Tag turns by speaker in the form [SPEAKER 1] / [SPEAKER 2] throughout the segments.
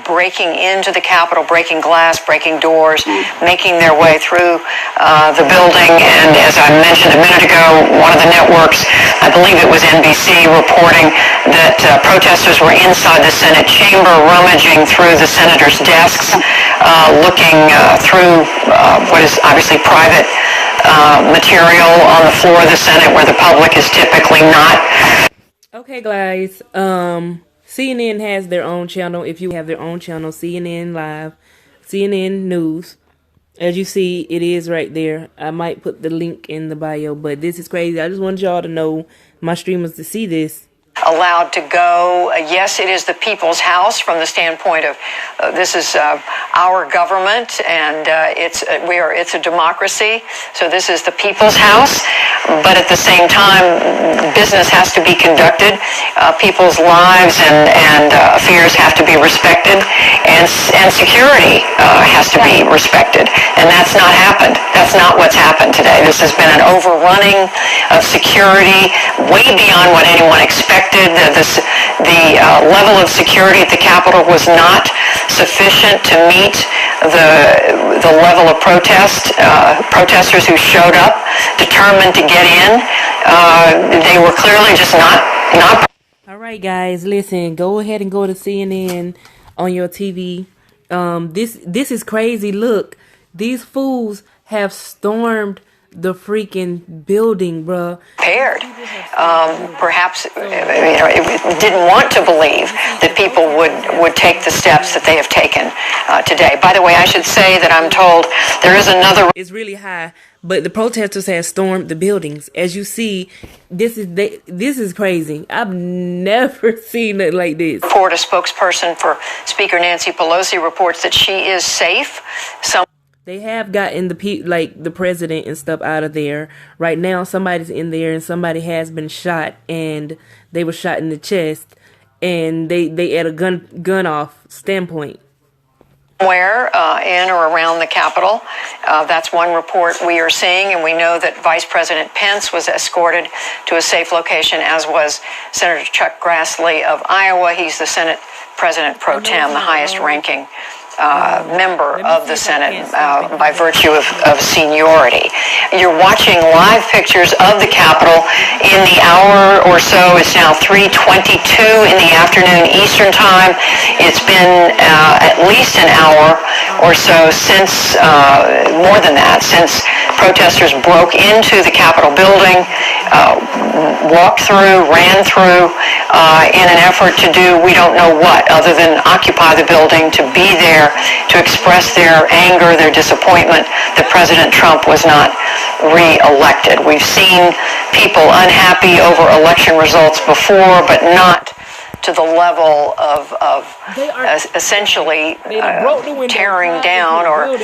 [SPEAKER 1] breaking into the Capitol, breaking glass, breaking doors, making their way through the building. And as I mentioned a minute ago, one of the networks, I believe it was NBC, reporting that protesters were inside the Senate chamber, rummaging through the senators' desks, looking through what is obviously private material on the floor of the Senate where the public is typically not.
[SPEAKER 2] Okay, guys, CNN has their own channel. If you have their own channel, CNN Live, CNN News. As you see, it is right there. I might put the link in the bio, but this is crazy. I just wanted y'all to know, my streamers, to see this.
[SPEAKER 1] Allowed to go. Yes, it is the people's house from the standpoint of this is our government, and it's a democracy. So this is the people's house, but at the same time, business has to be conducted. People's lives and affairs have to be respected, and security has to be respected, and that's not happened. That's not what's happened today. This has been an overrunning of security way beyond what anyone expected. The level of security at the Capitol was not sufficient to meet the level of protesters who showed up determined to get in. They were clearly just not.
[SPEAKER 2] All right, guys, listen. Go ahead and go to CNN on your TV. This is crazy. Look, these fools have stormed the freaking building, bruh.
[SPEAKER 1] Prepared. Perhaps didn't want to believe that people would take the steps that they have taken today. By the way, I should say that I'm told there is another.
[SPEAKER 2] It's really high, but the protesters have stormed the buildings. As you see, this is crazy. I've never seen it like this.
[SPEAKER 1] Report, a spokesperson for Speaker Nancy Pelosi reports that she is safe.
[SPEAKER 2] They have gotten the president and stuff out of there. Right now, somebody's in there, and somebody has been shot, and they were shot in the chest, and they at a gun off standpoint.
[SPEAKER 1] Somewhere in or around the Capitol. That's one report we are seeing, and we know that Vice President Pence was escorted to a safe location, as was Senator Chuck Grassley of Iowa. He's the Senate President pro tem, the highest ranking member of the Senate by virtue of seniority. You're watching live pictures of the Capitol in the hour or so. It's now 3:22 in the afternoon Eastern time. It's been at least an hour or so since, more than that, since protesters broke into the Capitol building, walked through, ran through in an effort to do we don't know what other than occupy the building, to be there, to express their anger, their disappointment that President Trump was not re-elected. We've seen people unhappy over election results before, but not to the level of essentially tearing down or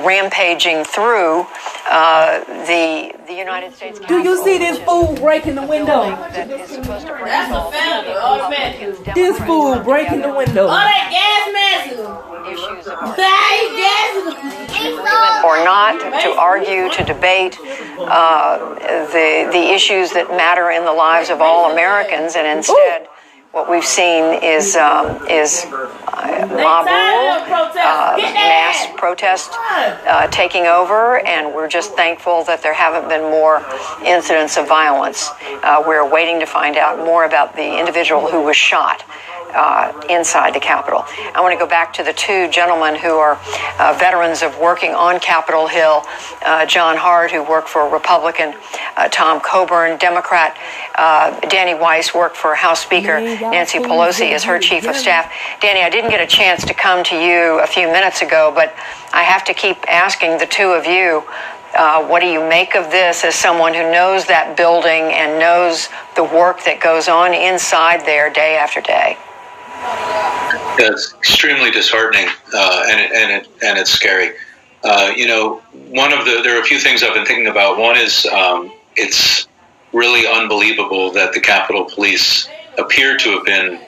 [SPEAKER 1] rampaging through the United States Capitol.
[SPEAKER 2] Do you see this fool breaking the window? This fool breaking the window.
[SPEAKER 3] All that gas masses.
[SPEAKER 1] Or not, to argue, to debate the issues that matter in the lives of all Americans, and instead what we've seen is mob rule, mass protest taking over, and we're just thankful that there haven't been more incidents of violence. We're waiting to find out more about the individual who was shot inside the Capitol. I want to go back to the two gentlemen who are veterans of working on Capitol Hill. John Hart, who worked for Republican Tom Coburn, Democrat Danny Weiss worked for House Speaker Nancy Pelosi as her chief of staff. Danny, I didn't get a chance to come to you a few minutes ago, but I have to keep asking the two of you, what do you make of this as someone who knows that building and knows the work that goes on inside there day after day?
[SPEAKER 4] It's extremely disheartening, and it's scary. There are a few things I've been thinking about. One is it's really unbelievable that the Capitol Police appear to have been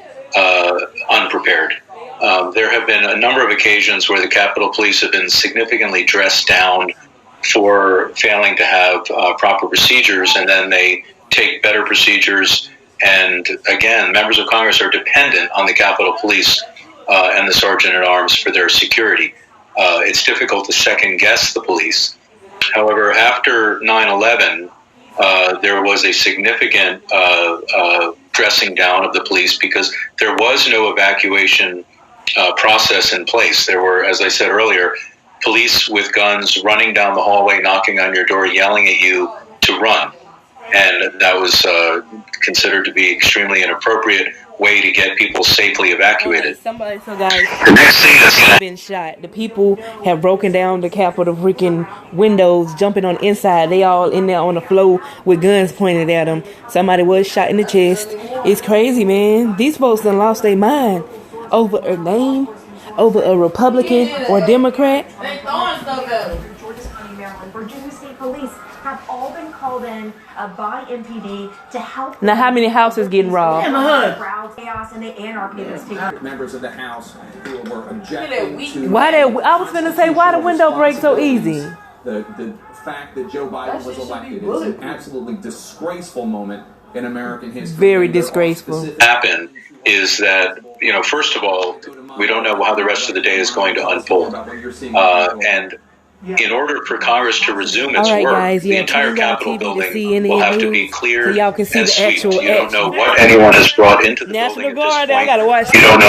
[SPEAKER 4] unprepared. There have been a number of occasions where the Capitol Police have been significantly dressed down for failing to have proper procedures, and then they take better procedures. And again, members of Congress are dependent on the Capitol Police and the sergeant at arms for their security. It's difficult to second guess the police. However, after 9/11, there was a significant dressing down of the police because there was no evacuation process in place. There were, as I said earlier, police with guns running down the hallway, knocking on your door, yelling at you to run. And that was considered to be extremely inappropriate way to get people safely evacuated.
[SPEAKER 2] So guys,
[SPEAKER 4] The next thing that's
[SPEAKER 2] have been shot. The people have broken down the Capitol freaking windows, jumping on the inside. They all in there on the floor with guns pointed at them. Somebody was shot in the chest. It's crazy, man. These folks done lost their mind over a name, over a Republican or Democrat.
[SPEAKER 3] Georgia County, Maryland, Virginia State Police have all been called in by MPD to help.
[SPEAKER 2] Now, how many houses getting robbed?
[SPEAKER 3] Crowd chaos and the anarchy that's taking.
[SPEAKER 5] Members of the House who were objecting to.
[SPEAKER 2] Why that? I was finna say, why the window break so easy?
[SPEAKER 5] The fact that Joe Biden was elected is an absolutely disgraceful moment in American history.
[SPEAKER 2] Very disgraceful.
[SPEAKER 4] Happen is that, first of all, we don't know how the rest of the day is going to unfold. And in order for Congress to resume its work,
[SPEAKER 2] guys,
[SPEAKER 4] the entire
[SPEAKER 2] turn down
[SPEAKER 4] Capitol
[SPEAKER 2] TV to
[SPEAKER 4] building
[SPEAKER 2] CNN
[SPEAKER 4] will have to be
[SPEAKER 2] news
[SPEAKER 4] cleared
[SPEAKER 2] so y'all can see
[SPEAKER 4] and
[SPEAKER 2] the
[SPEAKER 4] swept.
[SPEAKER 2] actual
[SPEAKER 4] You don't know
[SPEAKER 2] action.
[SPEAKER 4] what anyone has brought into the
[SPEAKER 2] National
[SPEAKER 4] building at this
[SPEAKER 2] Guard, I
[SPEAKER 4] point.
[SPEAKER 2] gotta watch
[SPEAKER 4] You don't know